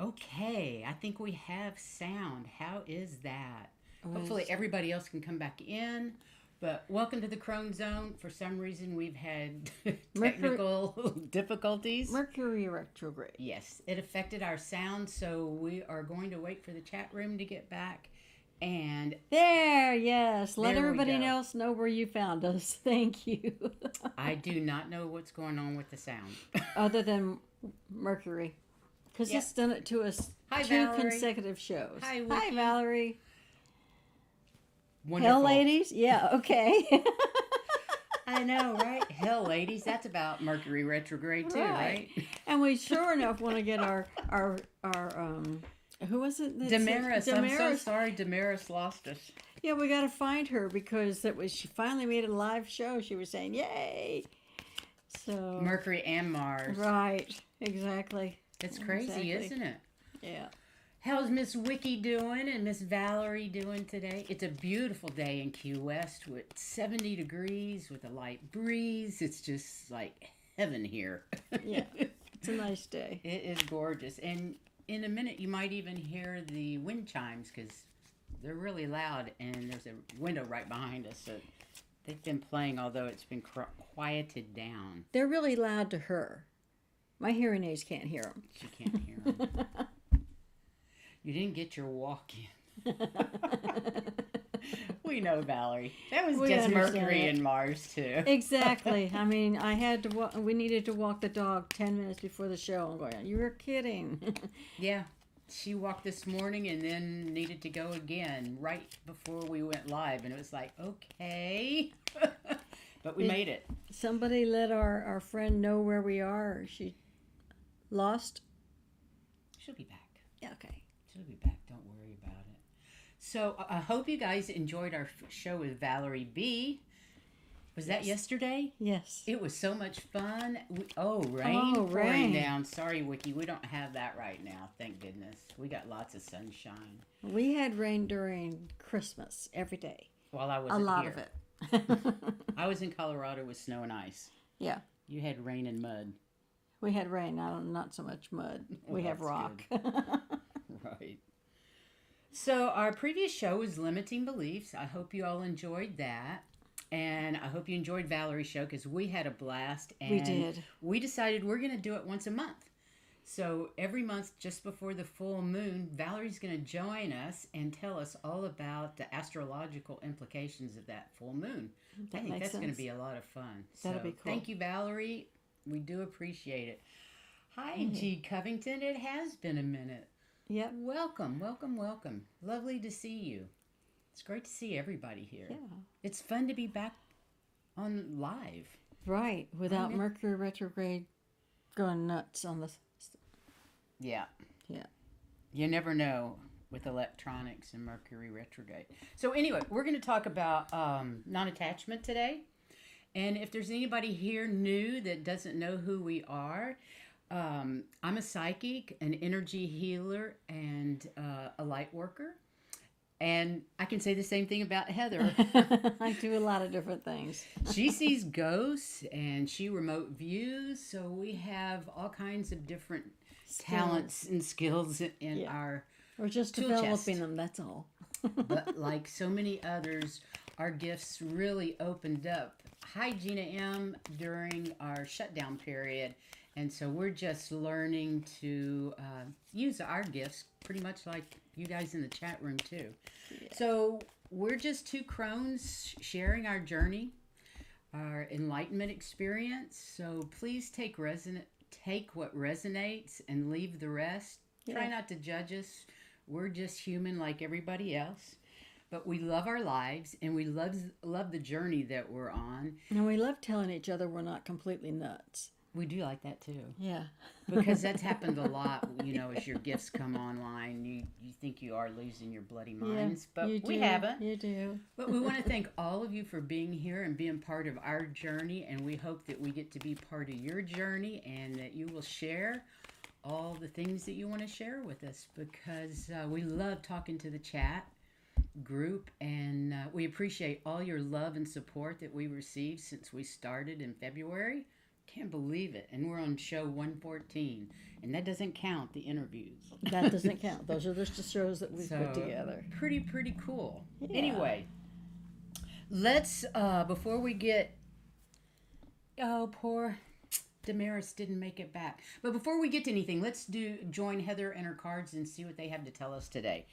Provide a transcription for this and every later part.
Okay, I think we have sound. How is that? Hopefully, Was everybody else can come back in. But welcome to the Crone Zone. For some reason, we've had Mercury technical difficulties. Mercury retrograde. Yes, it affected our sound, so we are going to wait for the chat room to get back. And There, yes. Let there we everybody go. else know where you found us. Thank you. I do not know what's going on with the sound. Other than Mercury. Because Yep. it's done it to us Hi, two Valerie. consecutive shows. Hi, Hi, Wiki. Valerie. Wonderful. Hell, ladies? Yeah, okay. I know, right? Hell, ladies, that's about Mercury retrograde too, right? And we sure enough want to get our who was it? Damaris, I'm so Damaris. sorry Damaris lost us. Yeah, we got to find her because she finally made a live show. She was saying, "Yay!" So Mercury and Mars. right, exactly. It's crazy, Exactly. isn't it? Yeah. How's Miss Wiki doing and Miss Valerie doing today? It's a beautiful day in Key West with 70 degrees with a light breeze. It's just like heaven here. Yeah. It's a nice day. It is gorgeous. And in a minute, you might even hear the wind chimes because they're really loud and there's a window right behind us. So they've been playing, although it's been quieted down. They're really loud to her. My hearing aids can't hear them. She can't hear them. You didn't get your walk in. We know, Valerie. That was We just understand Mercury it. and Mars, too. Exactly. I mean, I had to. We needed to walk the dog 10 minutes before the show. I'm going. You were kidding. Yeah. She walked this morning and then needed to go again right before we went live. And it was like, okay. But we made it. Somebody let our friend know where we are. She lost. She'll be back. Yeah. Okay. She'll be back. Don't worry about it. So I hope you guys enjoyed our show with Valerie B. Was that yesterday? Yes. It was so much fun. Rain pouring rain. down. Sorry, Wiki. We don't have that right now. Thank goodness. We got lots of sunshine. We had rain during Christmas every day. While I was A lot here. of it. I was in Colorado with snow and ice. Yeah. You had rain and mud. We had rain, not so much mud. Well, We have that's rock. Right. So our previous show was limiting beliefs. I hope you all enjoyed that. And I hope you enjoyed Valerie's show because we had a blast. And We did. We decided we're going to do it once a month. So every month, just before the full moon, Valerie's going to join us and tell us all about the astrological implications of that full moon. I think that's going to be a lot of fun. That'll So be cool. Thank you, Valerie. We do appreciate it. Hi, G. Covington. It has been a minute. Yep. Welcome, welcome, welcome. Lovely to see you. It's great to see everybody here. Yeah. It's fun to be back on live. Right. Without Okay. Mercury retrograde going nuts on the. Yeah. Yeah. You never know with electronics and Mercury retrograde. So anyway, we're going to talk about non-attachment today. And if there's anybody here new that doesn't know who we are, I'm a psychic, an energy healer, and a light worker. And I can say the same thing about Heather. I do a lot of different things. She sees ghosts and she remote views. So we have all kinds of different talents and skills in our We're just tool developing chest. them, that's all. But like so many others, our gifts really opened up. Hi, Gina M. during our shutdown period. And so we're just learning to use our gifts pretty much like you guys in the chat room too. Yeah. So we're just two crones sharing our journey, our enlightenment experience. So please take what resonates and leave the rest. Try not to judge us. We're just human like everybody else. But we love our lives and we love the journey that we're on. And we love telling each other we're not completely nuts. We do like that too. Yeah. Because that's happened a lot, as your gifts come online, you think you are losing your bloody minds, but we haven't. You do. But we want to thank all of you for being here and being part of our journey, and we hope that we get to be part of your journey and that you will share all the things that you want to share with us because we love talking to the chat group, and we appreciate all your love and support that we received since we started in February. Can't believe it. And we're on show 114. And that doesn't count the interviews. That doesn't count. Those are just the shows that we've put together. Pretty cool. Yeah. Anyway, let's, before we get, oh, poor Damaris didn't make it back. But before we get to anything, let's join Heather and her cards and see what they have to tell us today.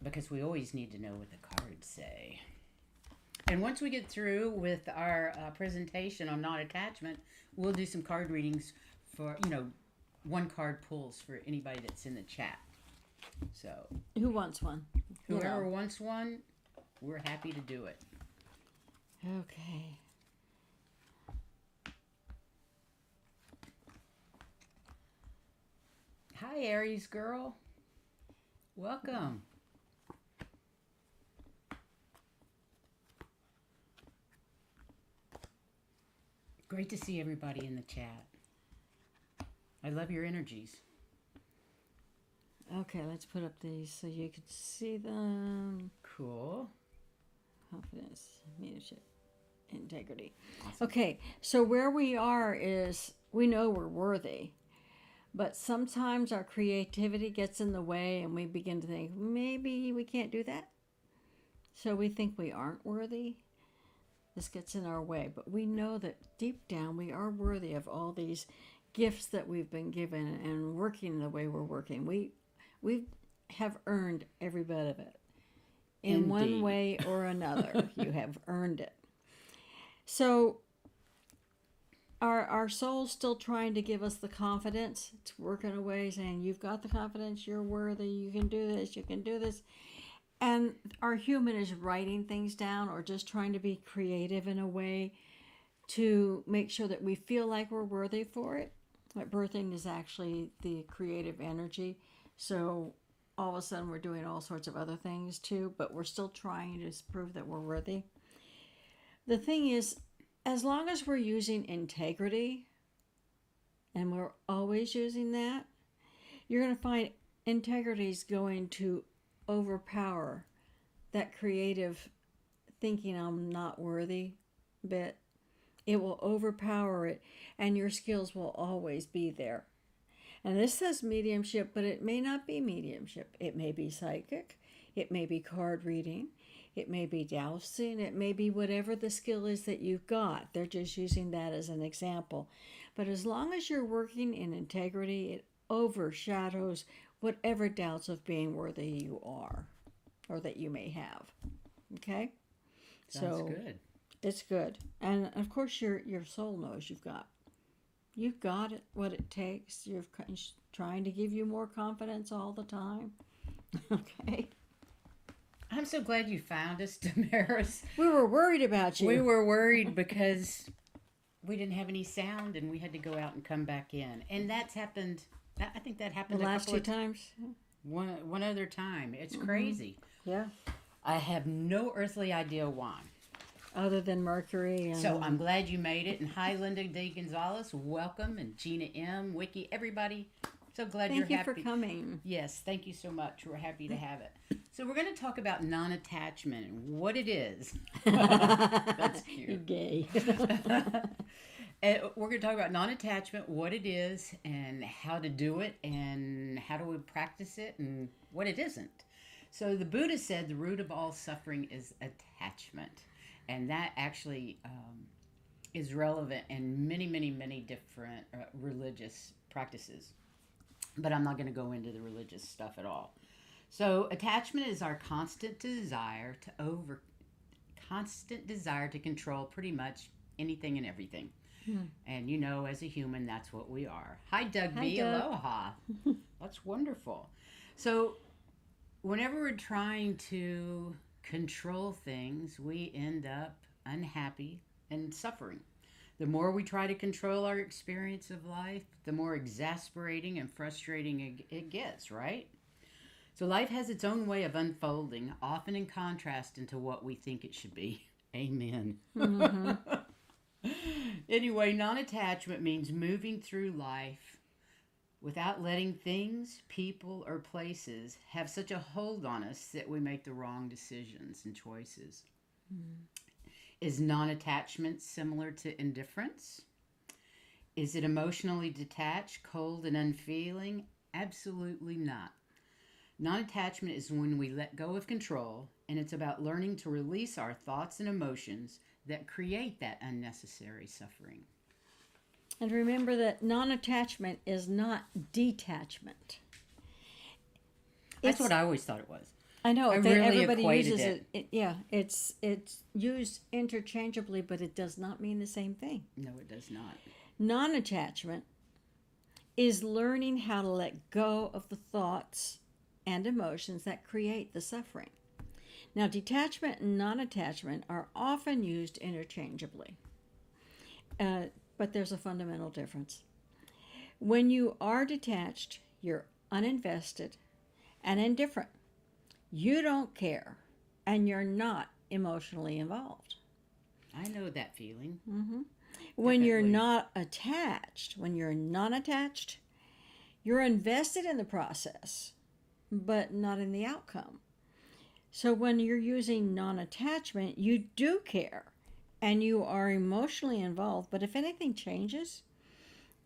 Because we always need to know what the cards say. And once we get through with our presentation on non-attachment, we'll do some card readings for, one card pulls for anybody that's in the chat. So, who wants one? Whoever wants one, we're happy to do it. Okay. Hi, Aries girl. Welcome. Great to see everybody in the chat. I love your energies. Okay, let's put up these so you can see them. Cool. Confidence, leadership, integrity. Awesome. Okay, so where we are is we know we're worthy, but sometimes our creativity gets in the way and we begin to think, maybe we can't do that. So we think we aren't worthy. This gets in our way, but we know that deep down we are worthy of all these gifts that we've been given and working the way we're working. We have earned every bit of it. In one way or another, you have earned it. So our soul's still trying to give us the confidence. It's working away saying, you've got the confidence, you're worthy, you can do this, you can do this. And our human is writing things down or just trying to be creative in a way to make sure that we feel like we're worthy for it. But birthing is actually the creative energy. So all of a sudden we're doing all sorts of other things too, but we're still trying to prove that we're worthy. The thing is, as long as we're using integrity, and we're always using that, you're going to find integrity is going to overpower that creative thinking I'm not worthy bit. It will overpower it, and your skills will always be there. And this says mediumship, but it may not be mediumship. It may be psychic. It may be card reading. It may be dowsing. It may be whatever the skill is that you've got. They're just using that as an example. But as long as you're working in integrity, it overshadows whatever doubts of being worthy you are or that you may have. Okay? Sounds good. It's good. And of course your soul knows you've got it, what it takes. You're trying to give you more confidence all the time. Okay? I'm so glad you found us, Damaris. We were worried about you. We were worried because we didn't have any sound and we had to go out and come back in. And that's happened, I think that happened the last two times. One other time. It's crazy. Yeah. I have no earthly idea why. Other than Mercury. And So I'm glad you made it. And hi, Linda D. Gonzalez. Welcome. And Gina M. Wiki. Everybody. So glad you're happy. Thank you for coming. Yes. Thank you so much. We're happy to have it. So we're going to talk about non-attachment and what it is. That's cute. You're gay. And we're going to talk about non-attachment, what it is, and how to do it, and how do we practice it, and what it isn't. So the Buddha said the root of all suffering is attachment. And that actually is relevant in many, many, many different religious practices. But I'm not going to go into the religious stuff at all. So attachment is our constant desire to control pretty much anything and everything. And as a human, that's what we are. Hi, Doug B. Doug. Aloha. That's wonderful. So whenever we're trying to control things, we end up unhappy and suffering. The more we try to control our experience of life, the more exasperating and frustrating it gets, right? So life has its own way of unfolding, often in contrast into what we think it should be. Amen. Mm-hmm. Anyway, non-attachment means moving through life without letting things, people, or places have such a hold on us that we make the wrong decisions and choices. Is non-attachment similar to indifference? Is it emotionally detached, cold, and unfeeling? Absolutely not. Non-attachment is when we let go of control, and it's about learning to release our thoughts and emotions that create that unnecessary suffering. And remember that non-attachment is not detachment. That's what I always thought it was. I know. I really everybody equated uses it. Yeah, it's used interchangeably, but it does not mean the same thing. No, it does not. Non-attachment is learning how to let go of the thoughts and emotions that create the suffering. Now, detachment and non-attachment are often used interchangeably, but there's a fundamental difference. When you are detached, you're uninvested and indifferent. You don't care, and you're not emotionally involved. I know that feeling. Mm-hmm. When you're not attached, when you're non-attached, you're invested in the process, but not in the outcome. So when you're using non-attachment, you do care, and you are emotionally involved, but if anything changes,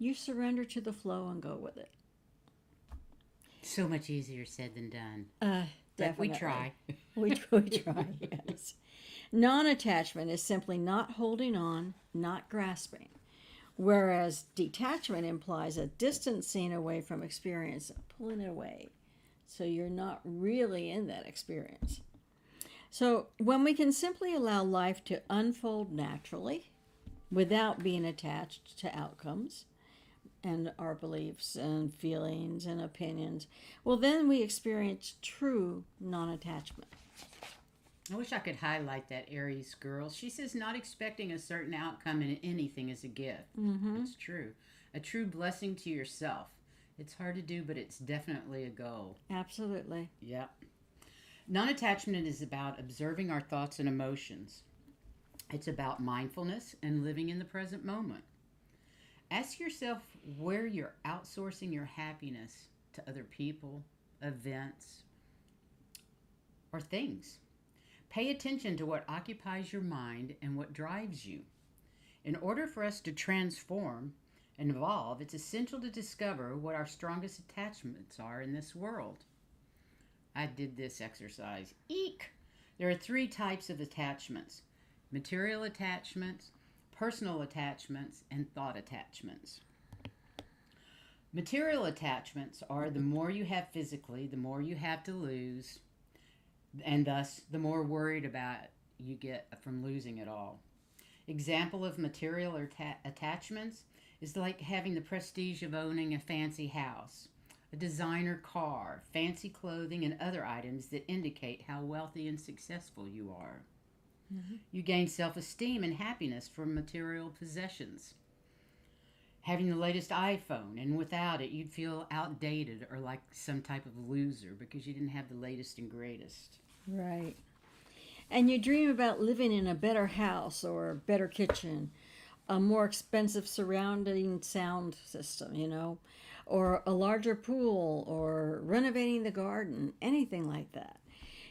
you surrender to the flow and go with it. So much easier said than done. Definitely. We try. we try, yes. Non-attachment is simply not holding on, not grasping, whereas detachment implies a distancing away from experience, pulling it away, so you're not really in that experience. So when we can simply allow life to unfold naturally without being attached to outcomes and our beliefs and feelings and opinions, well, then we experience true non-attachment. I wish I could highlight that Aries girl. She says not expecting a certain outcome in anything is a gift. Mm-hmm. It's true. A true blessing to yourself. It's hard to do, but it's definitely a goal. Absolutely. Yep. Non-attachment is about observing our thoughts and emotions. It's about mindfulness and living in the present moment. Ask yourself where you're outsourcing your happiness to other people, events, or things. Pay attention to what occupies your mind and what drives you. In order for us to transform and evolve, it's essential to discover what our strongest attachments are in this world. I did this exercise. Eek! There are 3 types of attachments: material attachments, personal attachments, and thought attachments. Material attachments are the more you have physically, the more you have to lose, and thus the more worried about you get from losing it all. Example of material attachments is like having the prestige of owning a fancy house, a designer car, fancy clothing, and other items that indicate how wealthy and successful you are. Mm-hmm. You gain self-esteem and happiness from material possessions. Having the latest iPhone, and without it you'd feel outdated or like some type of loser because you didn't have the latest and greatest. Right. And you dream about living in a better house or a better kitchen, a more expensive surrounding sound system, or a larger pool, or renovating the garden, anything like that.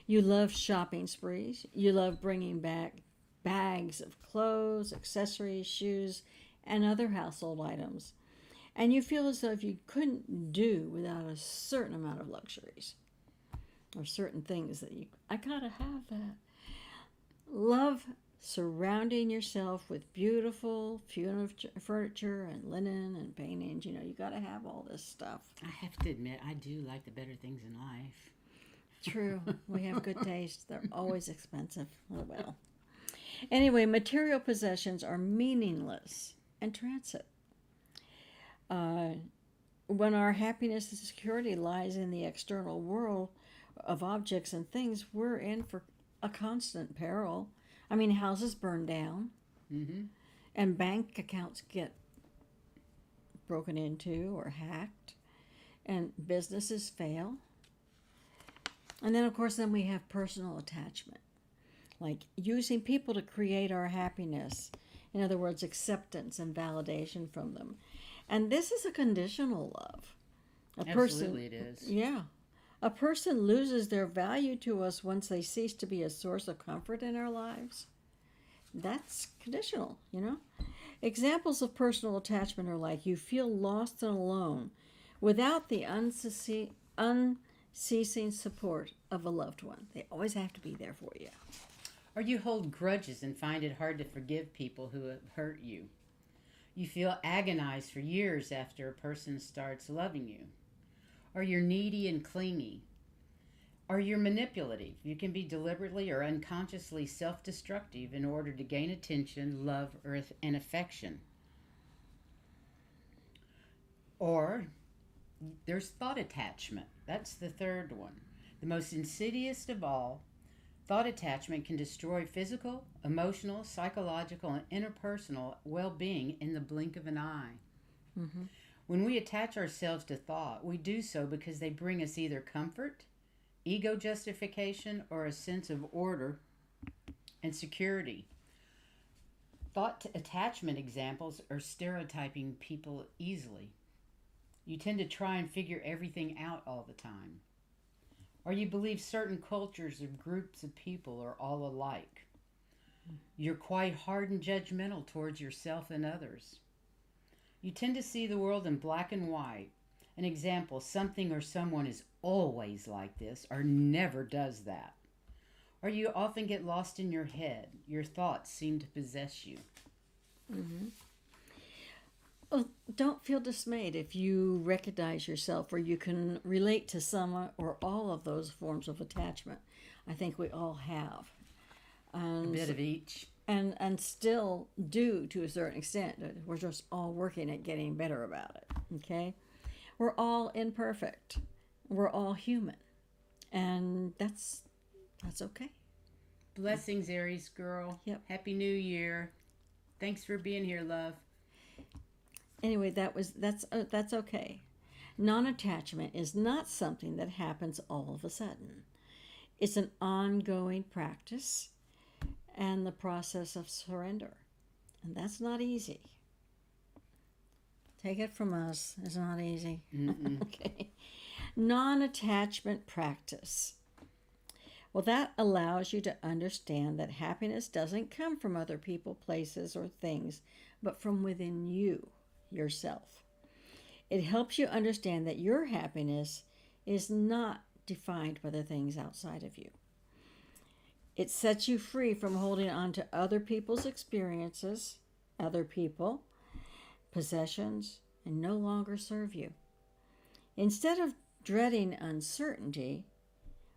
You love shopping sprees. You love bringing back bags of clothes, accessories, shoes, and other household items. And you feel as though if you couldn't do without a certain amount of luxuries or certain things that I gotta have that. Love surrounding yourself with beautiful furniture and linen and paintings. You gotta have all this stuff. I have to admit, I do like the better things in life. True. We have good taste. They're always expensive. Oh, well. Anyway, material possessions are meaningless and transit. When our happiness and security lies in the external world of objects and things, we're in for a constant peril. I mean, houses burn down, mm-hmm. and bank accounts get broken into or hacked, and businesses fail. And then, of course, we have personal attachment, like using people to create our happiness. In other words, acceptance and validation from them. And this is a conditional love. Absolutely, it is. Yeah. A person loses their value to us once they cease to be a source of comfort in our lives. That's conditional, you know? Examples of personal attachment are like you feel lost and alone without the unceasing support of a loved one. They always have to be there for you. Or you hold grudges and find it hard to forgive people who have hurt you. You feel agonized for years after a person starts loving you. Or you're needy and clingy. Or you're manipulative. You can be deliberately or unconsciously self-destructive in order to gain attention, love, and affection. Or there's thought attachment. That's the third one. The most insidious of all, thought attachment can destroy physical, emotional, psychological, and interpersonal well-being in the blink of an eye. Mm-hmm. When we attach ourselves to thought, we do so because they bring us either comfort, ego justification, or a sense of order and security. Thought attachment examples are stereotyping people easily. You tend to try and figure everything out all the time. Or you believe certain cultures or groups of people are all alike. You're quite hard and judgmental towards yourself and others. You tend to see the world in black and white. An example, something or someone is always like this or never does that. Or you often get lost in your head. Your thoughts seem to possess you. Mm-hmm. Well, don't feel dismayed if you recognize yourself or you can relate to some or all of those forms of attachment. I think we all have. A bit of each. And still do to a certain extent. We're just all working at getting better about it, okay? We're all imperfect. We're all human. And that's okay. Blessings, Aries girl. Yep. Happy New Year. Thanks for being here, love. Anyway, that's okay. Non-attachment is not something that happens all of a sudden. It's an ongoing practice and the process of surrender. And that's not easy. Take it from us. It's not easy. Okay. Non-attachment practice. Well, that allows you to understand that happiness doesn't come from other people, places, or things, but from within you, yourself. It helps you understand that your happiness is not defined by the things outside of you. It sets you free from holding on to other people's experiences, other people, possessions, and no longer serve you. Instead of dreading uncertainty,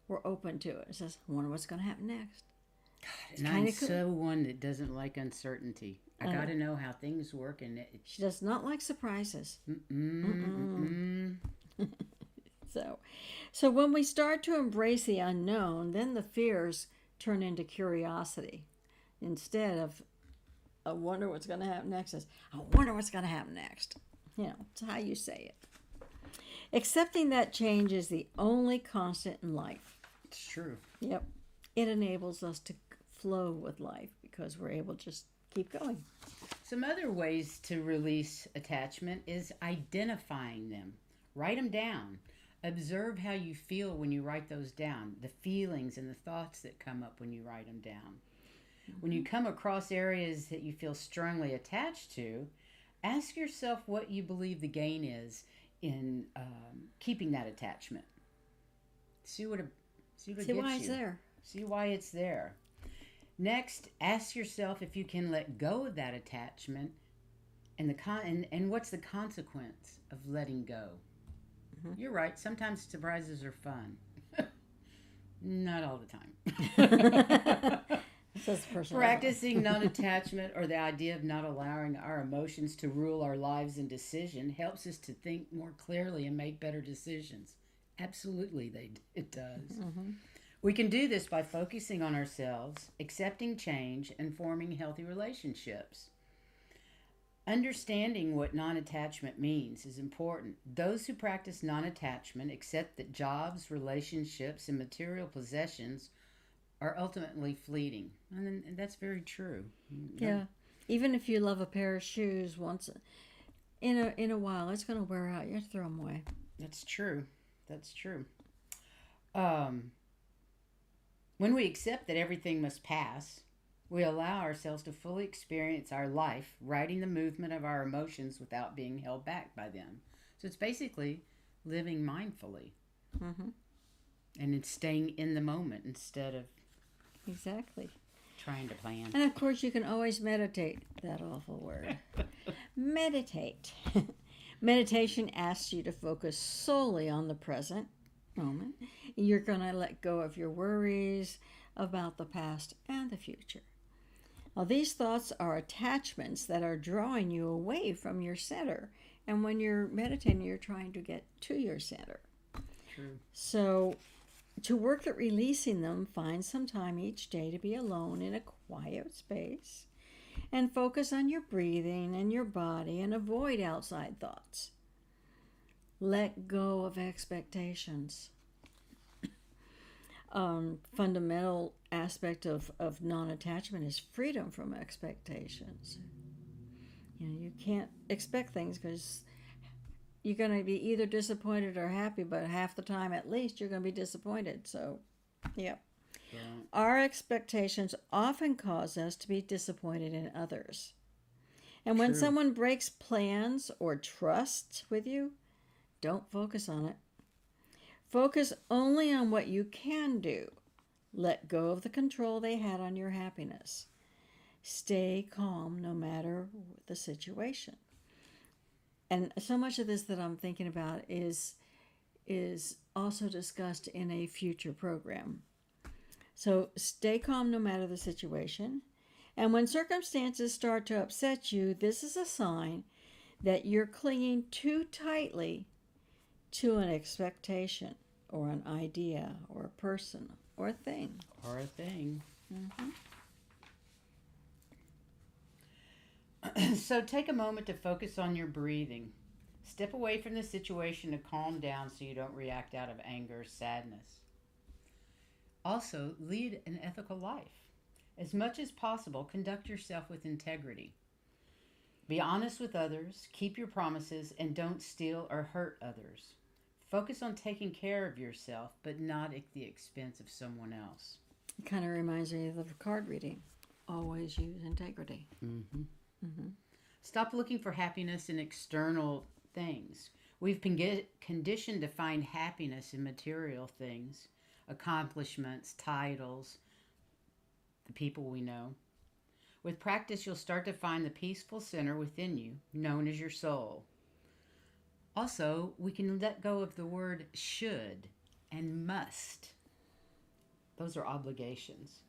we're open to it. It says, I wonder what's going to happen next. God, and I'm so one that doesn't like uncertainty. I got to know how things work. And she does not like surprises. So when we start to embrace the unknown, then the fears turn into curiosity. Instead of, I wonder what's going to happen next, is, I wonder what's going to happen next. You know, it's how you say it. Accepting that change is the only constant in life. It's true. Yep. It enables us to flow with life because we're able to just keep going. Some other ways to release attachment is identifying them. Write them down. Observe how you feel when you write those down, the feelings and the thoughts that come up when you write them down. When you come across areas that you feel strongly attached to, ask yourself what you believe the gain is in keeping that attachment. See why it's there. See why it's there. Next, ask yourself if you can let go of that attachment and what's the consequence of letting go. Mm-hmm. You're right. Sometimes surprises are fun. Not all the time. Practicing non-attachment or the idea of not allowing our emotions to rule our lives and decision helps us to think more clearly and make better decisions. Absolutely, it does. Mm-hmm. We can do this by focusing on ourselves, accepting change, and forming healthy relationships. Understanding what non-attachment means is important. Those who practice non-attachment accept that jobs, relationships, and material possessions are ultimately fleeting. And that's very true. Yeah. Even if you love a pair of shoes once in a while, it's going to wear out. You have to throw them away. That's true. That's true. When we accept that everything must pass, We allow ourselves to fully experience our life, riding the movement of our emotions without being held back by them. So it's basically living mindfully Mm-hmm. and in staying in the moment instead of Exactly. trying to plan. And of course, you can always meditate. That awful word. Meditate. Meditation asks you to focus solely on the present moment. You're going to let go of your worries about the past and the future. Now, these thoughts are attachments that are drawing you away from your center. And when you're meditating, you're trying to get to your center. True. So, to work at releasing them, find some time each day to be alone in a quiet space and focus on your breathing and your body and avoid outside thoughts. Let go of expectations. Fundamental aspect of non-attachment is freedom from expectations. You can't expect things because you're going to be either disappointed or happy, but half the time at least you're going to be disappointed. So, yeah. Yeah. Our expectations often cause us to be disappointed in others. And when True. someone breaks plans or trust with you, don't focus on it. Focus only on what you can do. Let go of the control they had on your happiness. Stay calm no matter the situation. And so much of this that I'm thinking about is also discussed in a future program. So stay calm no matter the situation. And when circumstances start to upset you, this is a sign that you're clinging too tightly to an expectation or an idea or a person or a thing. Or a thing. Mm-hmm. So take a moment to focus on your breathing. Step away from the situation to calm down so you don't react out of anger or sadness. Also, lead an ethical life. As much as possible, conduct yourself with integrity. Be honest with others, keep your promises, and don't steal or hurt others. Focus on taking care of yourself, but not at the expense of someone else. It kind of reminds me of the card reading. Always use integrity. Mm-hmm. Mm-hmm. Stop looking for happiness in external things. We've been conditioned to find happiness in material things, accomplishments, titles, the people we know. With practice, you'll start to find the peaceful center within you, known as your soul. Also, we can let go of the word should and must. Those are obligations.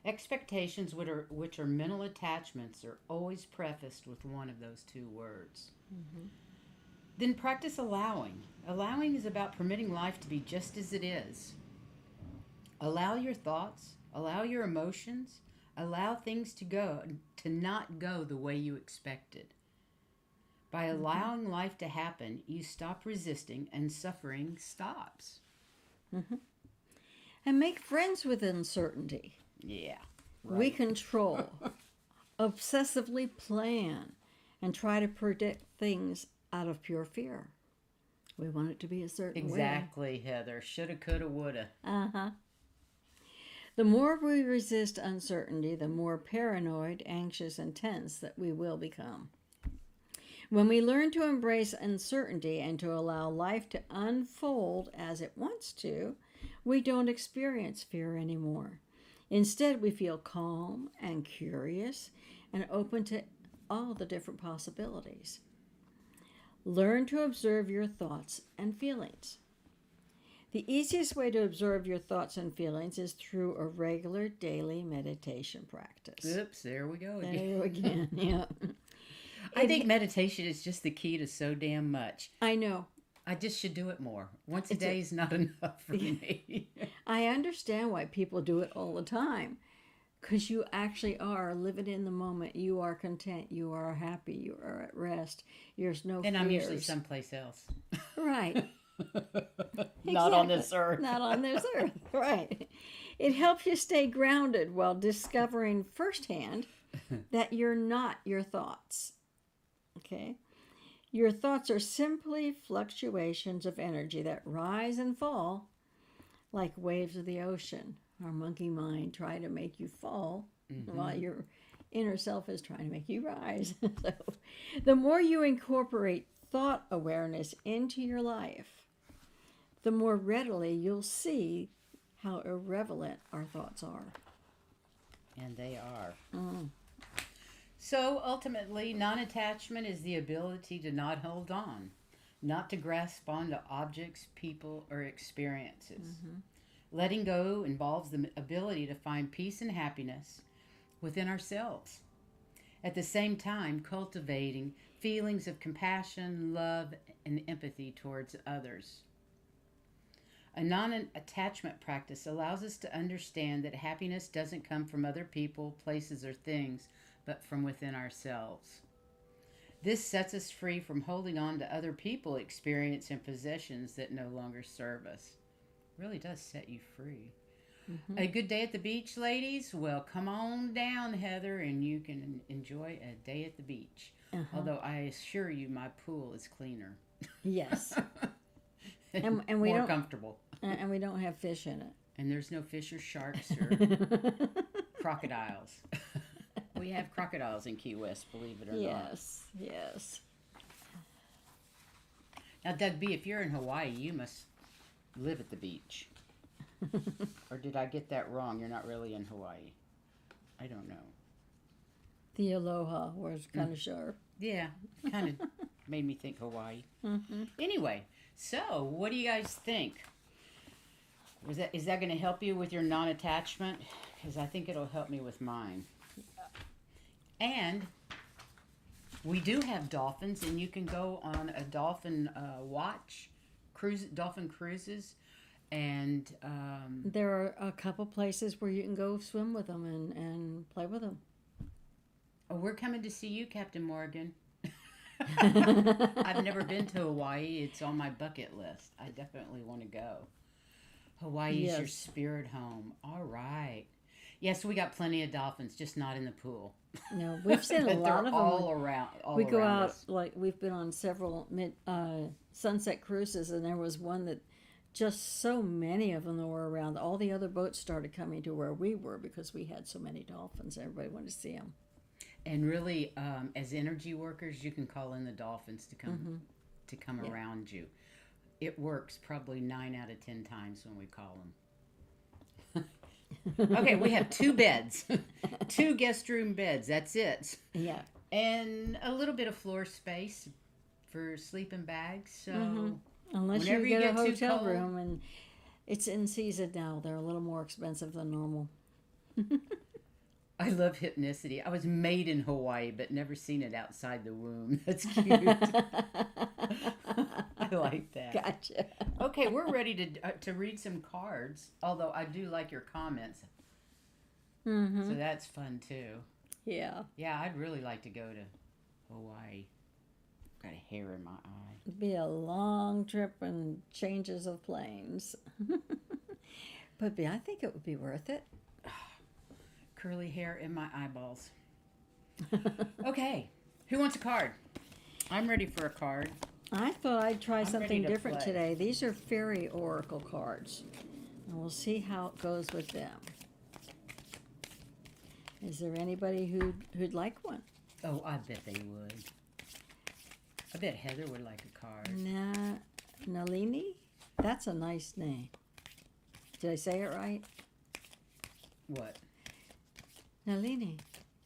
Expectations, which are mental attachments, are always prefaced with one of those two words. Mm-hmm. Then practice allowing. Allowing is about permitting life to be just as it is. Allow your thoughts, allow your emotions, allow things to not go the way you expected. By allowing life to happen, you stop resisting and suffering stops. Mm-hmm. And make friends with uncertainty. Yeah. Right. We Right. control, obsessively plan, and try to predict things out of pure fear. We want it to be a certain way. Exactly, Heather. Shoulda, coulda, woulda. Uh-huh. The more we resist uncertainty, the more paranoid, anxious, and tense that we will become. When we learn to embrace uncertainty and to allow life to unfold as it wants to, we don't experience fear anymore. Instead, we feel calm and curious and open to all the different possibilities. Learn to observe your thoughts and feelings. The easiest way to observe your thoughts and feelings is through a regular daily meditation practice. Oops, there we go again. There you again, yeah. I think meditation is just the key to so damn much. I know. I just should do it more. Once a day is not enough for me. I understand why people do it all the time. Because you actually are living in the moment. You are content. You are happy. You are at rest. There's no And fears. I'm usually someplace else. Right. Not on this earth. Not on this earth. Right. It helps you stay grounded while discovering firsthand that you're not your thoughts. Okay? Your thoughts are simply fluctuations of energy that rise and fall like waves of the ocean. Our monkey mind try to make you fall while your inner self is trying to make you rise. So, the more you incorporate thought awareness into your life, the more readily you'll see how irrelevant our thoughts are. And they are. So ultimately, non-attachment is the ability to not hold on, not to grasp onto objects, people, or experiences. Letting go involves the ability to find peace and happiness within ourselves. At the same time, cultivating feelings of compassion, love, and empathy towards others. A non-attachment practice allows us to understand that happiness doesn't come from other people, places, or things, but from within ourselves. This sets us free from holding on to other people, experience, and possessions that no longer serve us. Really does set you free. A good day at the beach, ladies? Well, come on down, Heather, and you can enjoy a day at the beach. Although I assure you my pool is cleaner. Yes. and we more don't, comfortable. And we don't have fish in it. And there's no fish or sharks or crocodiles. We have crocodiles in Key West, believe it or not. Yes. Now, Doug B., if you're in Hawaii, you must live at the beach. Or did I get that wrong? You're not really in Hawaii. I don't know. The aloha was kind of sharp. Yeah, kind of made me think Hawaii. Anyway, so what do you guys think? Is that going to help you with your non-attachment? Because I think it'll help me with mine. And we do have dolphins, and you can go on a dolphin dolphin cruises, and there are a couple places where you can go swim with them and play with them. Oh, we're coming to see you, Captain Morgan. I've never been to Hawaii. It's on my bucket list. I definitely want to go. Hawaii is your spirit home. All right. Yes, we got plenty of dolphins, just not in the pool. No, we've seen a lot of them. All around. We go out, us. like, we've been on several sunset cruises, and there was one that just so many of them that were around. All the other boats started coming to where we were because we had so many dolphins. Everybody wanted to see them. And really, as energy workers, you can call in the dolphins to come around you. It works probably 9 out of 10 times when we call them. Okay, we have 2 beds, 2 guest room beds. That's it. Yeah. And a little bit of floor space for sleeping bags. So unless you get a hotel room, and it's in season now, they're a little more expensive than normal. I love hypnicity. I was made in Hawaii, but never seen it outside the womb. That's cute. I like that. Gotcha. Okay, we're ready to read some cards. Although I do like your comments, so that's fun too. Yeah. Yeah, I'd really like to go to Hawaii. Got a hair in my eye. It'd be a long trip and changes of planes, but I think it would be worth it. Curly hair in my eyeballs. Okay, who wants a card? I'm ready for a card. I thought I'd try something different play today. These are fairy oracle cards, and we'll see how it goes with them. Is there anybody who'd like one? Oh, I bet they would. I bet Heather would like a card. Nalini? That's a nice name. Did I say it right? What? Nalini.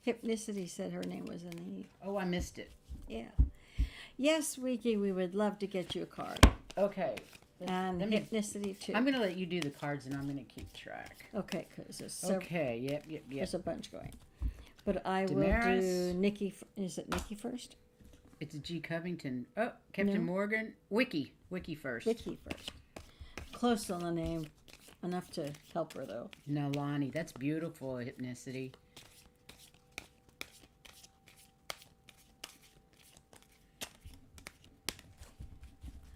Hypnicity said her name was Nalini. Oh, I missed it. Yeah. Yes, Wiki, we would love to get you a card. Okay. And Hypnicity too. I'm going to let you do the cards, and I'm going to keep track. Okay, because there's several. Okay, yep. There's a bunch going. But I Damaris. will do Nikki. Is it Nikki first? It's G. Covington. Oh, Captain Morgan. Wiki first. Wiki first. Close on the name. Enough to help her, though. Nalani. That's beautiful, Hypnicity.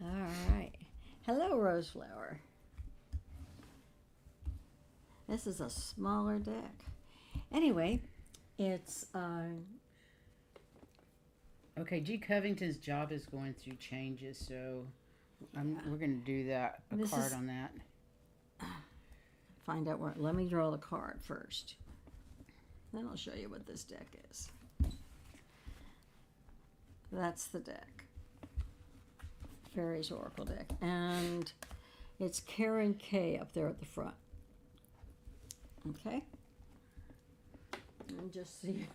All right. Hello, Roseflower. This is a smaller deck. Anyway, it's... Okay, G. Covington's job is going through changes, so we're going to do that, card on that. Find out where... Let me draw the card first. Then I'll show you what this deck is. That's the deck. Fairies Oracle deck. And it's Karen K up there at the front. Okay? And just see,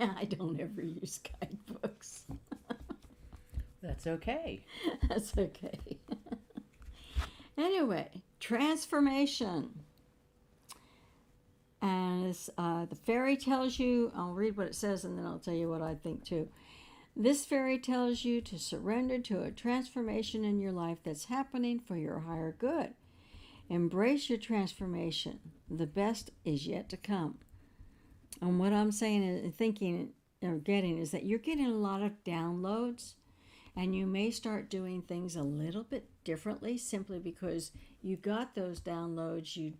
I don't ever use guidebooks. That's okay. That's okay. Anyway, transformation. And the fairy tells you, I'll read what it says and then I'll tell you what I think too. This fairy tells you to surrender to a transformation in your life that's happening for your higher good. Embrace your transformation. The best is yet to come. And what I'm saying and thinking or getting is that you're getting a lot of downloads, and you may start doing things a little bit differently simply because you got those downloads, you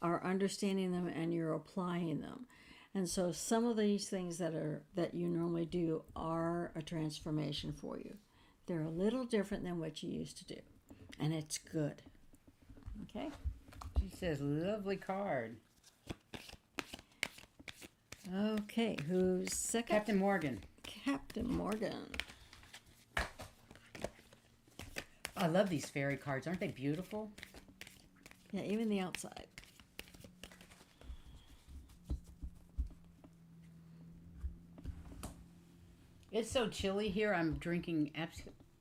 are understanding them, and you're applying them. And so some of these things that you normally do are a transformation for you. They're a little different than what you used to do, and it's good. Okay? She says, lovely card. Okay, who's second? Captain Morgan. Captain Morgan. I love these fairy cards. Aren't they beautiful? Yeah, even the outside. It's so chilly here. I'm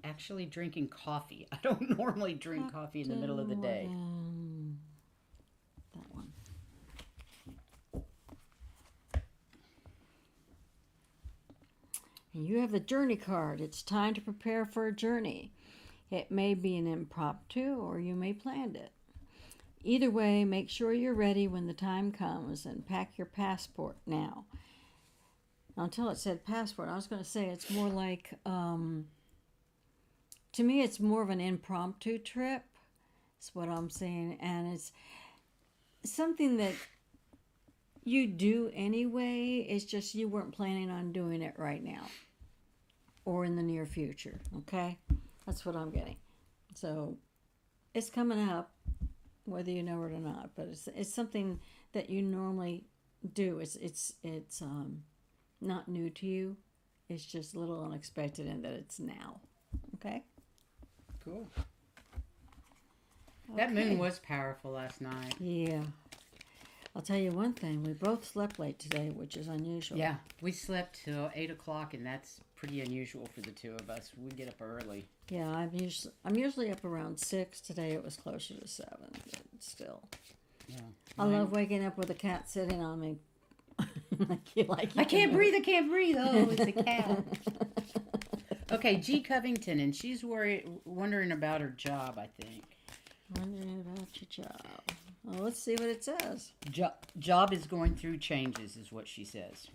actually drinking coffee. I don't normally drink coffee in the middle of the day. That one. And you have the journey card. It's time to prepare for a journey. It may be an impromptu or you may plan it. Either way, make sure you're ready when the time comes and pack your passport now. Until it said passport, I was going to say it's more like, to me, it's more of an impromptu trip. That's what I'm saying. And it's something that you do anyway. It's just you weren't planning on doing it right now or in the near future. Okay? That's what I'm getting. So it's coming up, whether you know it or not. But it's something that you normally do. It's not new to you. It's just a little unexpected in that it's now. Okay? Cool. That moon was powerful last night. Yeah. I'll tell you one thing. We both slept late today, which is unusual. Yeah. We slept till 8 o'clock, and that's pretty unusual for the two of us. We get up early. Yeah, I'm usually up around 6. Today it was closer to 7, but still. Yeah. I love waking up with a cat sitting on me. I can't breathe. Oh, it's a cat. Okay, G. Covington, and she's wondering about her job, I think. Wondering about your job. Well, let's see what it says. Job is going through changes, is what she says.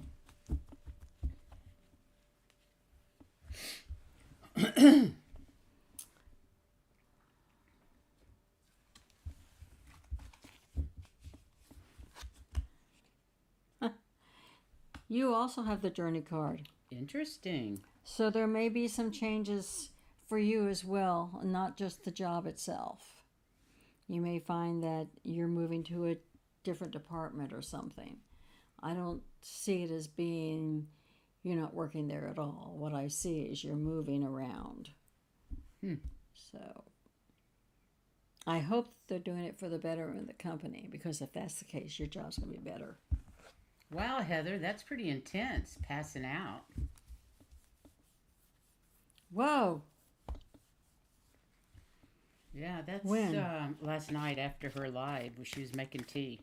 You also have the journey card. Interesting. So there may be some changes for you as well, not just the job itself. You may find that you're moving to a different department or something. I don't see it as being you're not working there at all. What I see is you're moving around. So I hope they're doing it for the betterment of the company, because if that's the case, your job's going to be better. Wow, Heather, that's pretty intense, passing out. Whoa. Yeah, that's when? Last night after her live, when she was making tea.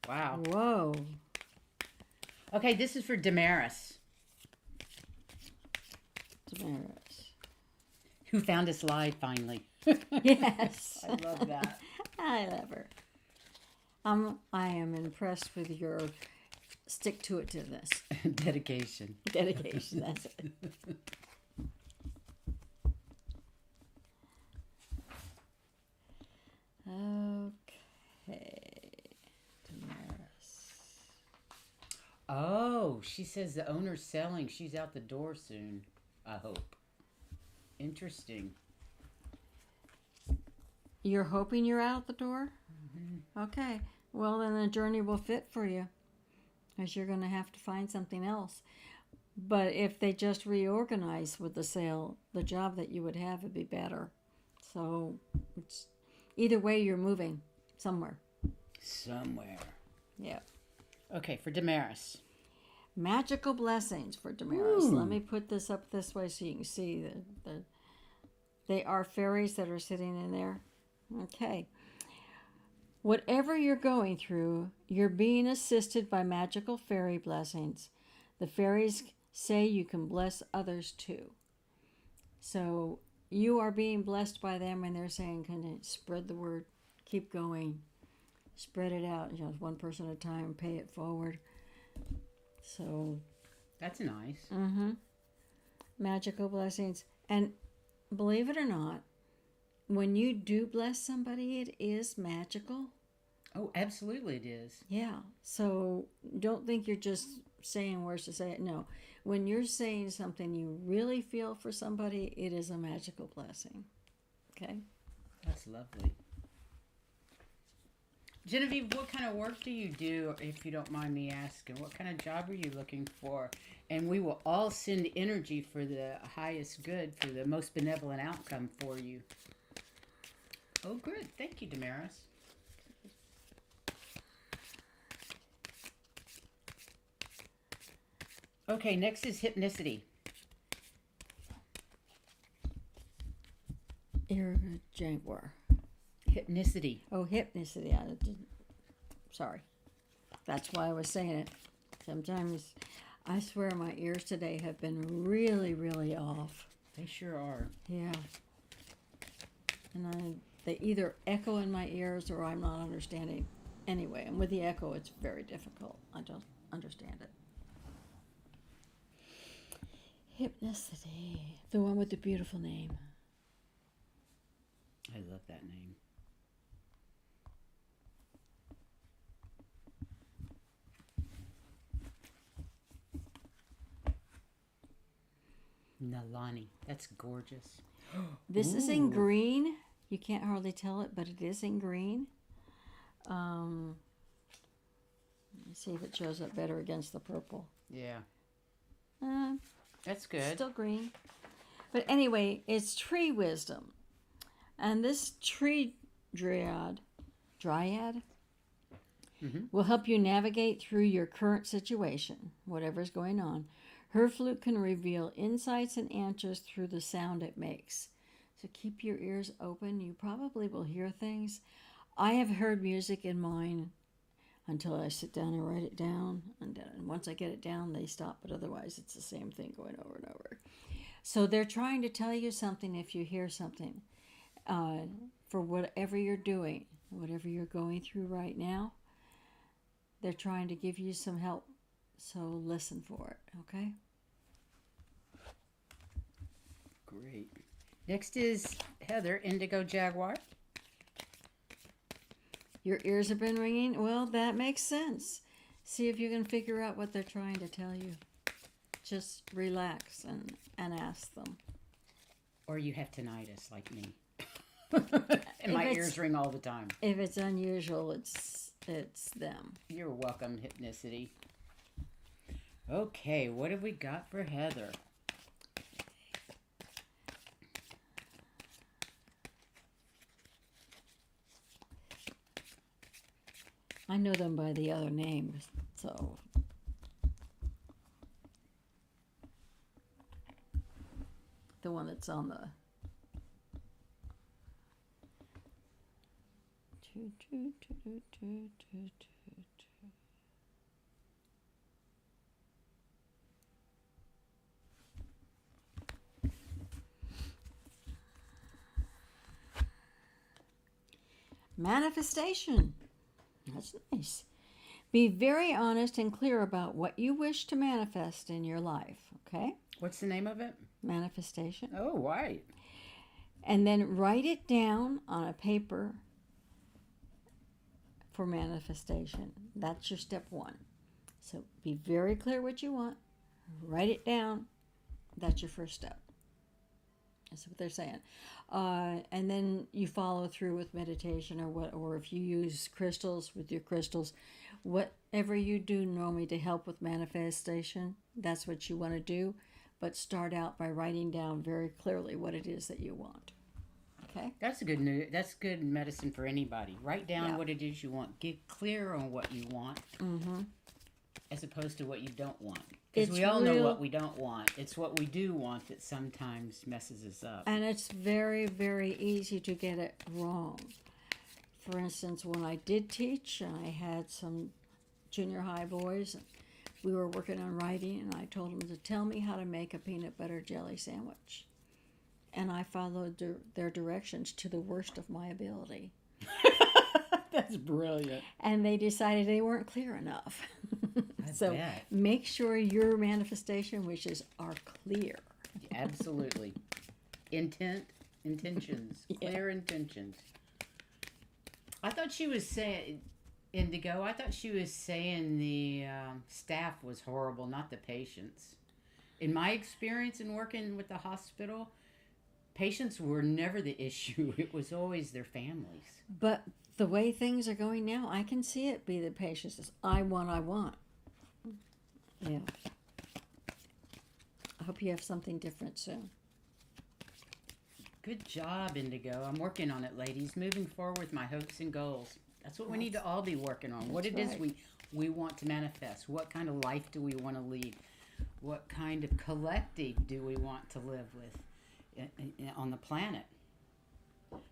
Wow. Whoa. Okay, this is for Damaris. Damaris. Who found us live finally. Yes. I love that. I love her. I am impressed with your stick-to-itiveness. Dedication. Dedication, that's it. Okay. Damaris. Oh, she says the owner's selling. She's out the door soon, I hope. Interesting. You're hoping you're out the door? Mm-hmm. Okay. Well, then the journey will fit for you. because you're going to have to find something else. But if they just reorganize with the sale, the job that you would have would be better. So it's, either way, you're moving somewhere. Somewhere. Yeah. Okay, for Damaris. Magical blessings for Damaris. Ooh. Let me put this up this way so you can see that they are fairies that are sitting in there. Okay. Whatever you're going through, you're being assisted by magical fairy blessings. The fairies say you can bless others too. So you are being blessed by them, and they're saying, "Can you spread the word? Keep going. Spread it out. You know, one person at a time. Pay it forward." So That's nice. magical blessings. And believe it or not, when you do bless somebody, it is magical. Oh, absolutely it is. Yeah. So don't think you're just saying words to say it. No. When you're saying something you really feel for somebody, it is a magical blessing. Okay? That's lovely. Genevieve, what kind of work do you do, if you don't mind me asking? What kind of job are you looking for? And we will all send energy for the highest good, for the most benevolent outcome for you. Oh, good. Thank you, Damaris. Okay, next is hypnicity. You're a jaguar. Hypnicity. Oh, hypnicity. Sorry. That's why I was saying it. Sometimes, I swear my ears today have been really, really off. They sure are. Yeah. And they either echo in my ears or I'm not understanding. Anyway, and with the echo, it's very difficult. I don't understand it. Hypnicity. The one with the beautiful name. I love that name. Nalani. That's gorgeous. This is in green. You can't hardly tell it, but it is in green. Let me see if it shows up better against the purple. Yeah. Uh, That's good. Still green. But anyway, it's tree wisdom. And this tree dryad will help you navigate through your current situation, whatever's going on. Her flute can reveal insights and answers through the sound it makes. So keep your ears open. You probably will hear things. I have heard music in mine until I sit down and write it down. And once I get it down, they stop. But otherwise, it's the same thing going over and over. So they're trying to tell you something if you hear something. For whatever you're doing, whatever you're going through right now, they're trying to give you some help. So listen for it, okay? Great. Next is Heather, Indigo Jaguar. Your ears have been ringing? Well, that makes sense. See if you can figure out what they're trying to tell you. Just relax and ask them. Or you have tinnitus like me. And my ears ring all the time. If it's unusual, it's them. You're welcome, Hypnicity. Okay, what have we got for Heather? I know them by the other name, so... The one that's on the... Manifestation. That's nice. Be very honest and clear about what you wish to manifest in your life, okay? What's the name of it? Manifestation. Oh, right. And then write it down on a paper for manifestation. That's your step one. So be very clear what you want. Write it down. That's your first step. That's what they're saying. And then you follow through with meditation or if you use crystals with your crystals, whatever you do normally to help with manifestation, that's what you want to do. But start out by writing down very clearly what it is that you want. Okay? That's that's good medicine for anybody. Write down what it is you want. Get clear on what you want, as opposed to what you don't want. Because we all know what we don't want. It's what we do want that sometimes messes us up. And it's very, very easy to get it wrong. For instance, when I did teach, I had some junior high boys. We were working on writing, and I told them to tell me how to make a peanut butter jelly sandwich. And I followed their directions to the worst of my ability. That's brilliant. And they decided they weren't clear enough. So bet. make sure your manifestation wishes are clear. Absolutely. Intentions. Clear intentions. I thought she was saying, Indigo, I thought she was saying the staff was horrible, not the patients. In my experience in working with the hospital, patients were never the issue. It was always their families. But the way things are going now, I can see it be the patients. I want. Yeah. I hope you have something different soon. Good job, Indigo. I'm working on it, ladies. Moving forward with my hopes and goals. That's what we need to all be working on. What it is we want to manifest. What kind of life do we want to lead? What kind of collective do we want to live with on the planet?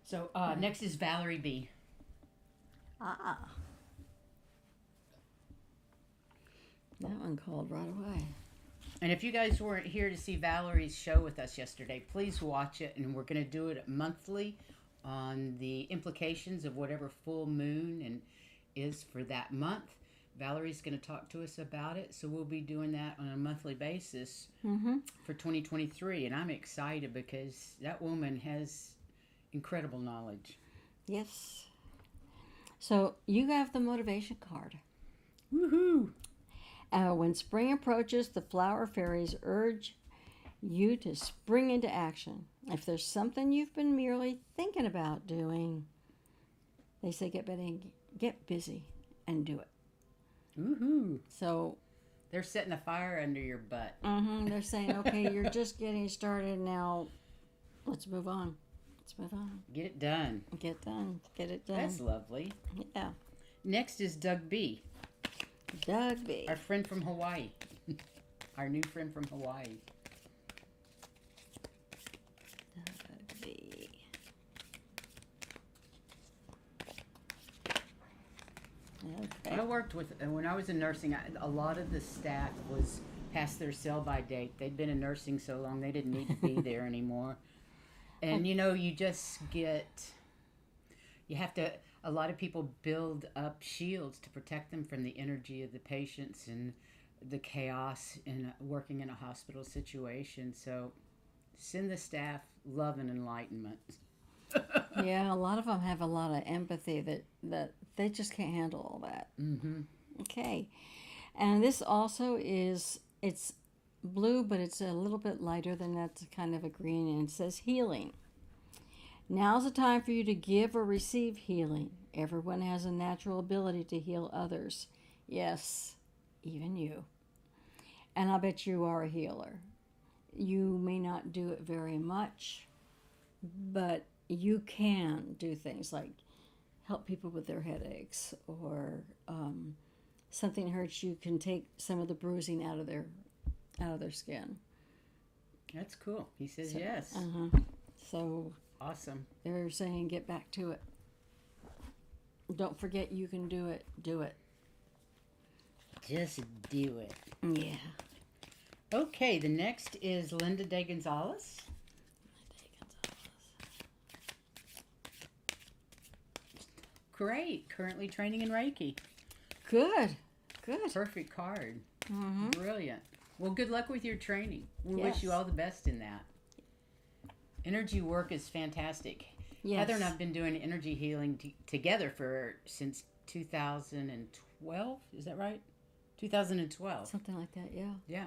So next is Valerie B. That one called right away. And if you guys weren't here to see Valerie's show with us yesterday, please watch it. And we're going to do it monthly on the implications of whatever full moon is for that month. Valerie's going to talk to us about it. So we'll be doing that on a monthly basis for 2023. And I'm excited because that woman has incredible knowledge. Yes. So you have the motivation card. Woohoo! When spring approaches, the flower fairies urge you to spring into action. If there's something you've been merely thinking about doing, they say get busy and do it. Woohoo! So they're setting a fire under your butt. They're saying, okay, you're just getting started now. Let's move on. Get it done. Get it done. That's lovely. Yeah. Next is Doug B. Doug B. Our friend from Hawaii. Our new friend from Hawaii. Doug B. Okay. I worked with, when I was in nursing, a lot of the staff was past their sell-by date. They'd been in nursing so long they didn't need to be there anymore. And you just a lot of people build up shields to protect them from the energy of the patients and the chaos in working in a hospital situation. So send the staff love and enlightenment. Yeah, a lot of them have a lot of empathy that they just can't handle all that. Mm-hmm. Okay. And this also it's blue, but it's a little bit lighter than that, kind of a green, and it says healing. Now's the time for you to give or receive healing. Everyone has a natural ability to heal others. Yes, even you. And I bet you are a healer. You may not do it very much, but you can do things like help people with their headaches, or something hurts, you can take some of the bruising out of their skin. That's cool. He says yes. So awesome. They're saying get back to it. Don't forget you can do it. Do it. Just do it. Yeah. Okay, the next is Linda De Gonzalez. Great. Currently training in Reiki. Good. Perfect card. Brilliant. Well, good luck with your training. We wish you all the best in that. Energy work is fantastic. Yes. Heather and I have been doing energy healing together since 2012. Is that right? 2012. Something like that, yeah. Yeah.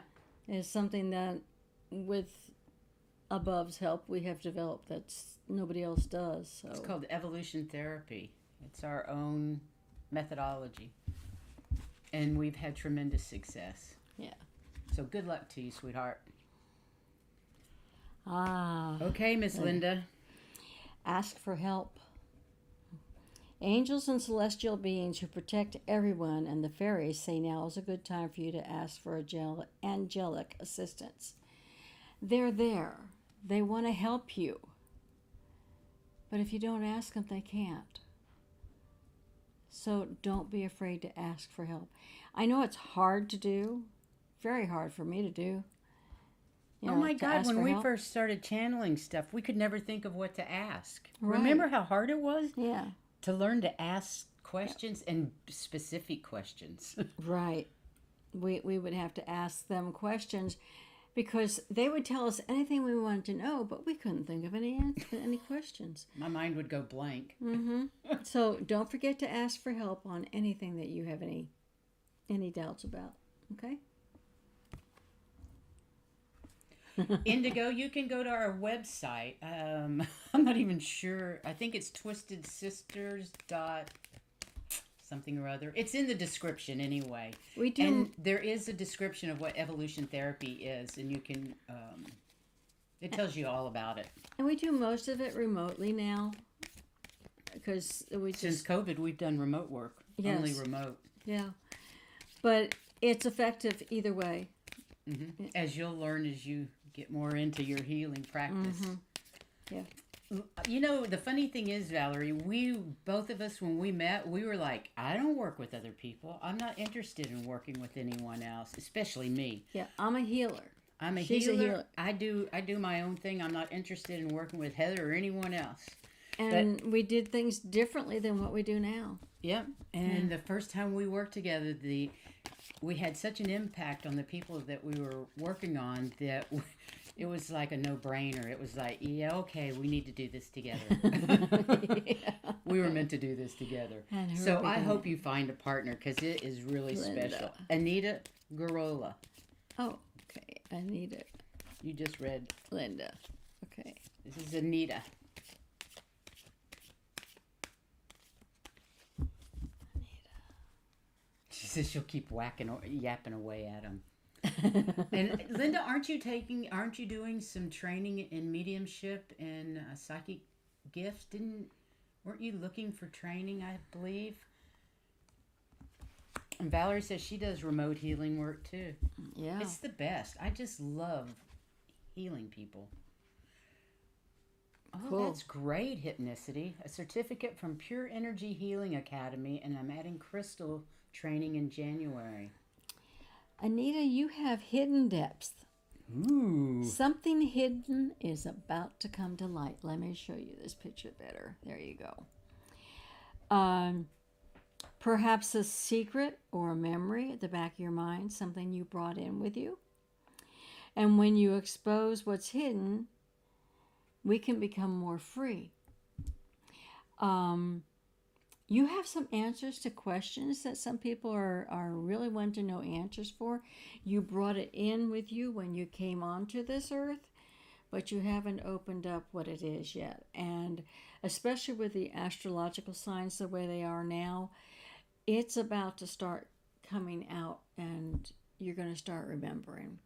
It's something that with above's help, we have developed that's nobody else does. So It's called evolution therapy. It's our own methodology. And we've had tremendous success. Yeah. So good luck to you, sweetheart. Ah. Okay, Miss Linda. Ask for help. Angels and celestial beings who protect everyone and the fairies say now is a good time for you to ask for angelic assistance. They're there. They want to help you. But if you don't ask them, they can't. So don't be afraid to ask for help. I know it's hard to do. Very hard for me to do. Oh my God, when we first started channeling stuff, we could never think of what to ask. Right. Remember how hard it was? Yeah. To learn to ask questions and specific questions. Right. We would have to ask them questions because they would tell us anything we wanted to know, but we couldn't think of any questions. My mind would go blank. Mm-hmm. So don't forget to ask for help on anything that you have any doubts about. Okay? Indigo, you can go to our website. I'm not even sure. I think it's Twistedsisterskw something or other. It's in the description anyway. We do. And there is a description of what evolution therapy is, and you can. It tells you all about it. And we do most of it remotely now, because Since COVID, we've done remote work. Yes. Only remote. Yeah, but it's effective either way. Mm-hmm. As you'll learn as you get more into your healing practice. Mm-hmm. Yeah. You know, the funny thing is, Valerie, both of us, when we met, we were like, I don't work with other people. I'm not interested in working with anyone else, especially me. Yeah, I'm a healer. She's a healer. I do my own thing. I'm not interested in working with Heather or anyone else. And we did things differently than what we do now. Yep. And the first time we worked together, we had such an impact on the people that we were working on that it was like a no-brainer. It was like, yeah, okay, we need to do this together. We were meant to do this together. So I hope you find a partner because it is really special. Anita Garola. Oh, okay. Anita. You just read Linda. Okay. This is Anita. She says she'll keep yapping away at him. And Linda, aren't you doing some training in mediumship and psychic gifts? Weren't you looking for training, I believe? And Valerie says she does remote healing work too. Yeah. It's the best. I just love healing people. Oh, cool. That's great, Hypnicity. A certificate from Pure Energy Healing Academy, and I'm adding crystal training in January. Anita, you have hidden depths. Ooh. Something hidden is about to come to light. Let me show you this picture better. There you go. Perhaps a secret or a memory at the back of your mind, something you brought in with you. And when you expose what's hidden, we can become more free. You have some answers to questions that some people are really wanting to know answers for. You brought it in with you when you came onto this earth, but you haven't opened up what it is yet. And especially with the astrological signs the way they are now, it's about to start coming out, and you're going to start remembering.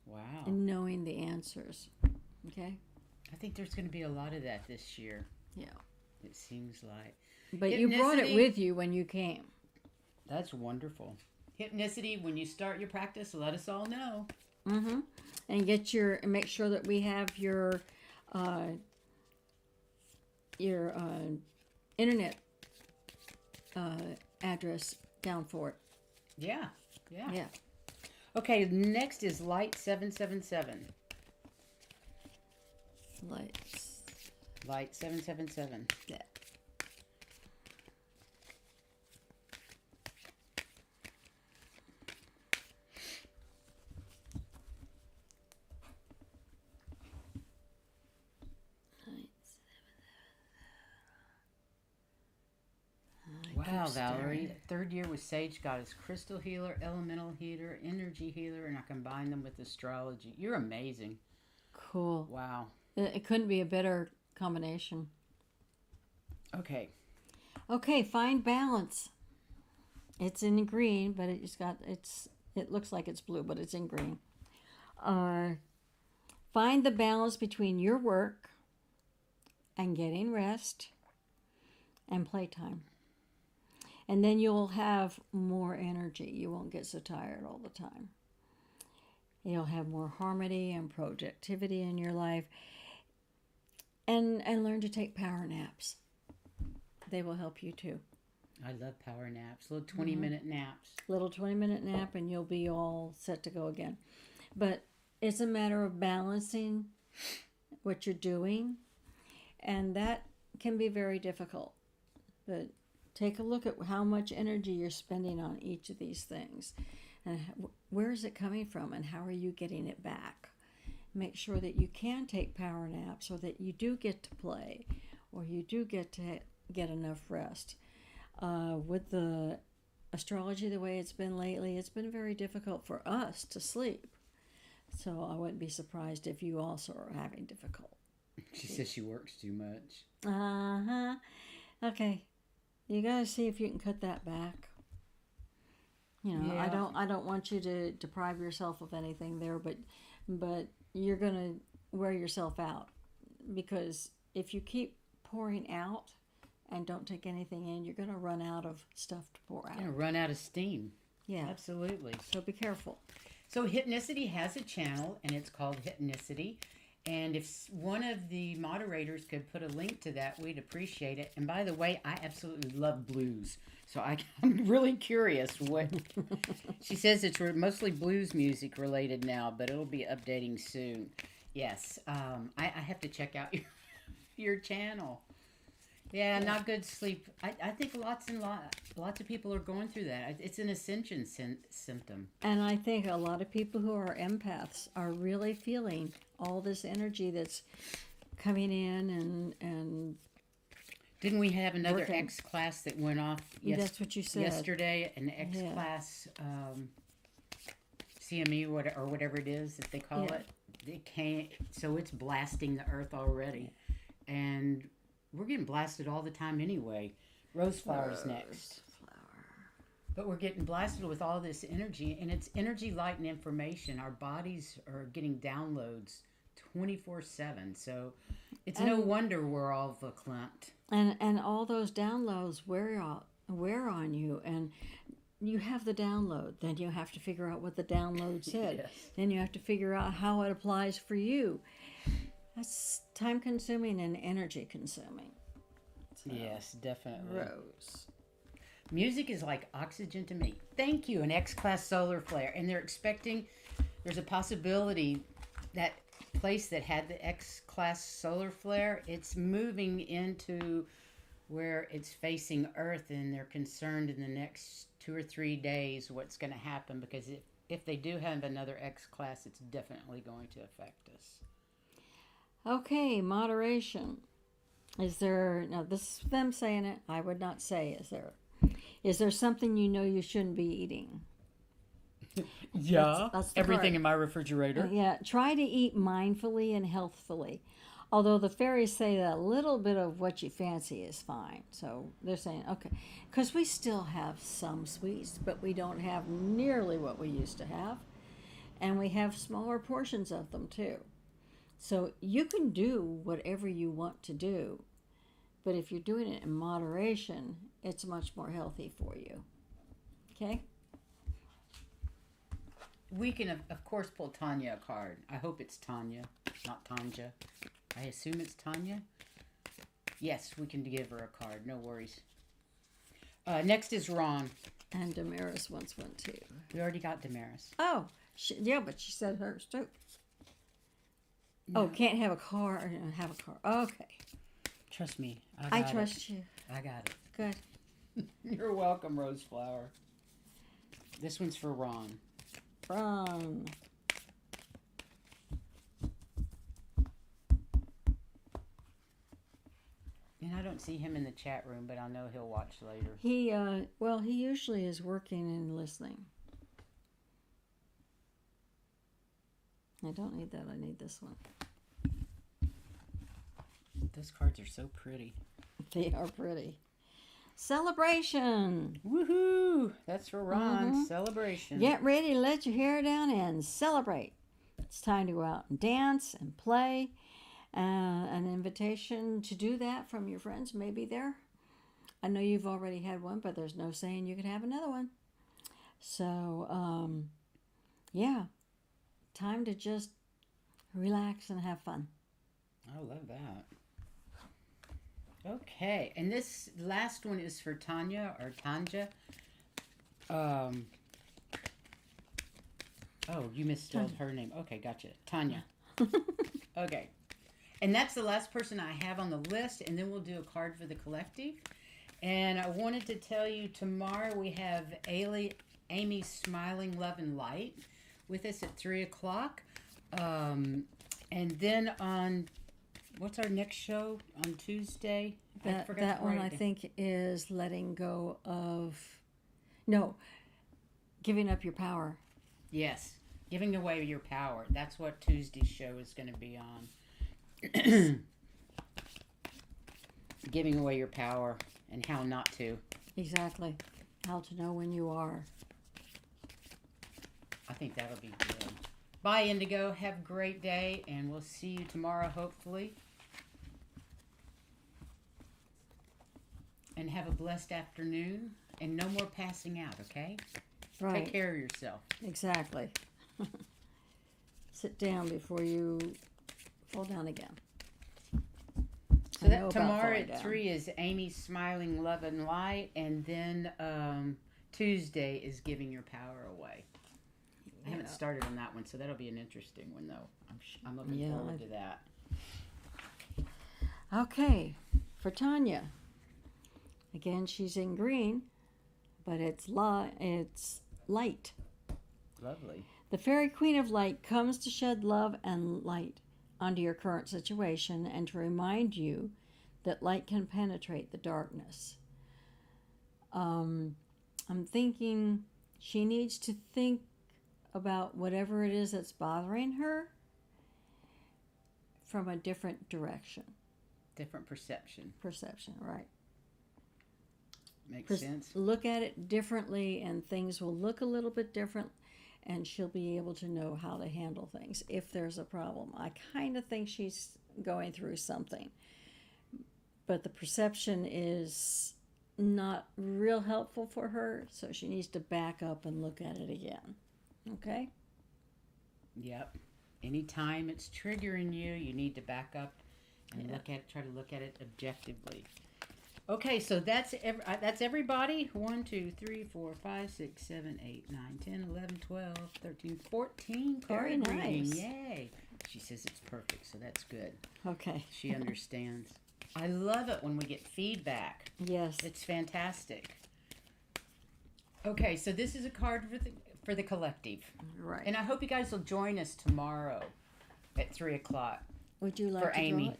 Wow. And knowing the answers. Okay? I think there's going to be a lot of that this year. Yeah. It seems like. But you brought it with you when you came. That's wonderful. Hypnicity, when you start your practice, let us all know. Mm-hmm. And make sure that we have your internet address down for it. Yeah. Yeah. Okay, next is Light 777. Light 777. Yeah. Wow, Valerie. Third year with Sage Goddess, Crystal Healer, Elemental Healer, Energy Healer, and I combine them with astrology. You're amazing. Cool. Wow. It couldn't be a better combination. Okay. Okay, find balance. It's in green, but it looks like it's blue, but it's in green. Find the balance between your work and getting rest and playtime. And then you'll have more energy. You won't get so tired all the time. You'll have more harmony and productivity in your life. And learn to take power naps. They will help you too. I love power naps. Little 20-minute naps. Little 20-minute nap and you'll be all set to go again. But it's a matter of balancing what you're doing. And that can be very difficult. But take a look at how much energy you're spending on each of these things. And where is it coming from and how are you getting it back? Make sure that you can take power naps so that you do get to play or you do get to get enough rest. With the astrology the way it's been lately, it's been very difficult for us to sleep. So I wouldn't be surprised if you also are having difficulty. She says she works too much. Uh-huh. Okay. You gotta see if you can cut that back. You know, Yeah. I don't want you to deprive yourself of anything there, but you're gonna wear yourself out because if you keep pouring out and don't take anything in, you're gonna run out of stuff to pour out. Gonna run out of steam. Yeah. Absolutely. So be careful. So Hypnicity has a channel, and it's called Hypnicity. And if one of the moderators could put a link to that, we'd appreciate it. And by the way, I absolutely love blues. So I'm really curious what... She says it's mostly blues music related now, but it'll be updating soon. Yes, I have to check out your channel. Yeah, not good sleep. I think lots of people are going through that. It's an ascension symptom. And I think a lot of people who are empaths are really feeling all this energy that's coming in and didn't we have another working. X class that went off That's what you said. yesterday? An X class CME or whatever it is that they call it. It came, so it's blasting the earth already. And we're getting blasted all the time anyway. Roseflower's next. But we're getting blasted with all this energy, and it's energy, light, and information. Our bodies are getting downloads 24/7. So it's no wonder we're all verklempt. And all those downloads wear on you, and you have the download. Then you have to figure out what the download said. Yes. Then you have to figure out how it applies for you. That's time consuming and energy consuming. So, yes, definitely. Rose. Music is like oxygen to me. Thank you, an X-Class solar flare. And they're expecting, there's a possibility that place that had the X-Class solar flare, it's moving into where it's facing Earth, and they're concerned in the next 2 or 3 days what's going to happen, because if they do have another X-Class, it's definitely going to affect us. Okay, moderation. Is there, now this is them saying it, I would not say, is there something you know you shouldn't be eating? Yeah, That's the everything part. in my refrigerator. Yeah, try to eat mindfully and healthfully. Although the fairies say that a little bit of what you fancy is fine. So they're saying, okay, because we still have some sweets, but we don't have nearly what we used to have. And we have smaller portions of them too. So you can do whatever you want to do, but if you're doing it in moderation, it's much more healthy for you. Okay? We can, of course, pull Tanya a card. I hope it's Tanya, not Tanja. I assume it's Tanya. Yes, we can give her a card. No worries. Next is Ron. And Damaris wants one too. We already got Damaris. Oh, yeah, but she said hers too. No. Oh, can't have a car or have a car. Okay. Trust me. I trust you. I got it. Good. You're welcome, Roseflower. This one's for Ron. From And I don't see him in the chat room, but I know he'll watch later. he usually is working and listening. I don't need that. I need this one. Those cards are so pretty. They are pretty. Celebration. Woohoo! That's for Ron. Celebration. Get ready to let your hair down and celebrate. It's time to go out and dance and play. An invitation to do that from your friends may be there. I know you've already had one, but there's no saying you could have another one. So, yeah, time to just relax and have fun. I love that. Okay, and this last one is for Tanya or Tanja. Oh, you misspelled her name. Okay, gotcha. Tanya. Okay. And that's the last person I have on the list, and then we'll do a card for the collective. And I wanted to tell you, tomorrow we have Amy Smiling Love and Light with us at 3 o'clock. And then on... What's our next show on Tuesday? That one I think is letting go of... giving up your power. Yes, giving away your power. That's what Tuesday's show is going to be on. Giving away your power and how not to. Exactly. How to know when you are. I think that'll be good. Bye, Indigo. Have a great day, and we'll see you tomorrow, hopefully. And have a blessed afternoon, and no more passing out, okay? Right. Take care of yourself. Exactly. Sit down before you fall down again. So that tomorrow at 3 is Amy Smiling Love and Light, and then Tuesday is Giving Your Power Away. I haven't started on that one, so that'll be an interesting one, though. I'm looking forward to that. Okay, for Tanya. Again, she's in green, but it's light. Lovely. The Fairy Queen of Light comes to shed love and light onto your current situation and to remind you that light can penetrate the darkness. I'm thinking she needs to think about whatever it is that's bothering her from a different direction. Different perception. Perception, right. Makes sense. Look at it differently and things will look a little bit different, and she'll be able to know how to handle things if there's a problem. I kind of think she's going through something, but the perception is not real helpful for her, so she needs to back up and look at it again. Okay? Yep. Anytime it's triggering you, you need to back up and try to look at it objectively. Okay, so that's everybody. 1, 2, 3, 4, 5, 6, 7, 8, 9, 10, 11, 12, 13, 14 Very card reading. nice. Yay. She says it's perfect, so that's good. Okay. She understands. I love it when we get feedback. Yes. It's fantastic. Okay, so this is a card for the collective. Right. And I hope you guys will join us tomorrow at 3 o'clock. Would you like for to Amy. draw it?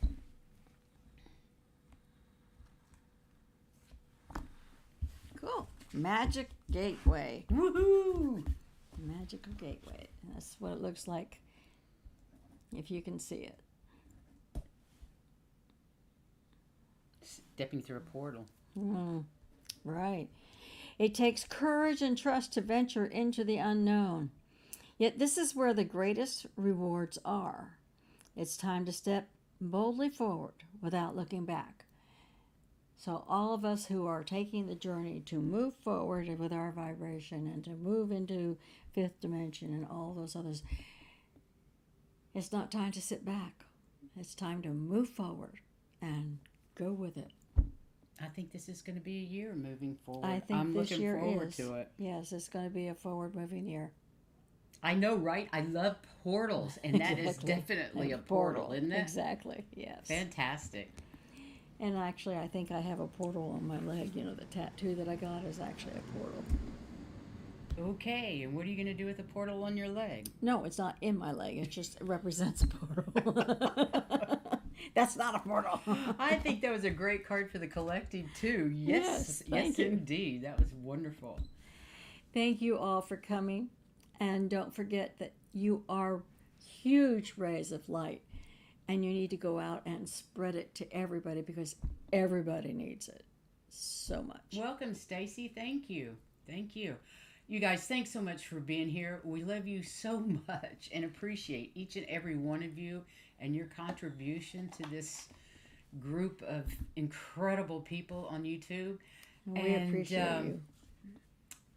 Cool. Magic Gateway. Woohoo! Magical Gateway. That's what it looks like if you can see it. Stepping through a portal. Right. It takes courage and trust to venture into the unknown. Yet this is where the greatest rewards are. It's time to step boldly forward without looking back. So all of us who are taking the journey to move forward with our vibration and to move into fifth dimension and all those others, it's not time to sit back. It's time to move forward and go with it. I think this is going to be a year moving forward. I think I'm this looking year forward is. to it. Yes, it's going to be a forward-moving year. I know, right? I love portals, and that is definitely a portal, isn't it? Exactly, yes. Fantastic. And actually, I think I have a portal on my leg. You know, the tattoo that I got is actually a portal. Okay, and what are you going to do with the portal on your leg? No, it's not in my leg. It just represents a portal. That's not a portal. I think that was a great card for the collective, too. Yes, thank you. Indeed. That was wonderful. Thank you all for coming. And don't forget that you are huge rays of light. And you need to go out and spread it to everybody because everybody needs it so much. Welcome, Stacy. Thank you. Thank you. You guys, thanks so much for being here. We love you so much and appreciate each and every one of you and your contribution to this group of incredible people on YouTube. We appreciate you.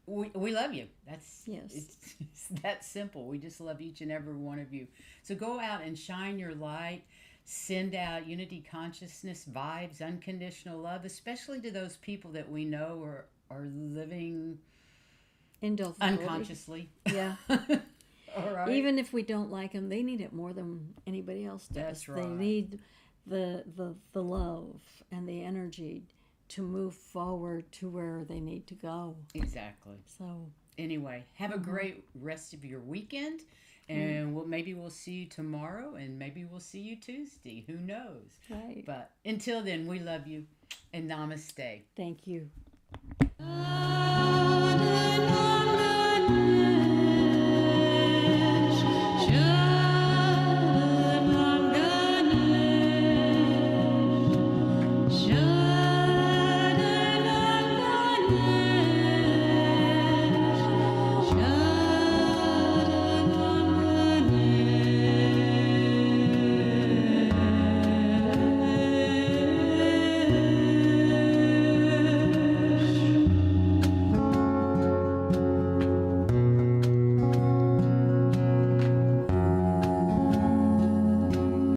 We love you. That's Yes. It's that simple. We just love each and every one of you. So go out and shine your light. Send out unity consciousness vibes, unconditional love, especially to those people that we know are living unconsciously. Yeah. All right. Even if we don't like them, they need it more than anybody else does. That's right. They need the love and the energy to move forward to where they need to go. Exactly. So anyway, have a great rest of your weekend, and maybe we'll see you tomorrow, and maybe we'll see you Tuesday. Who knows? Right. But until then, we love you, and namaste. Thank you.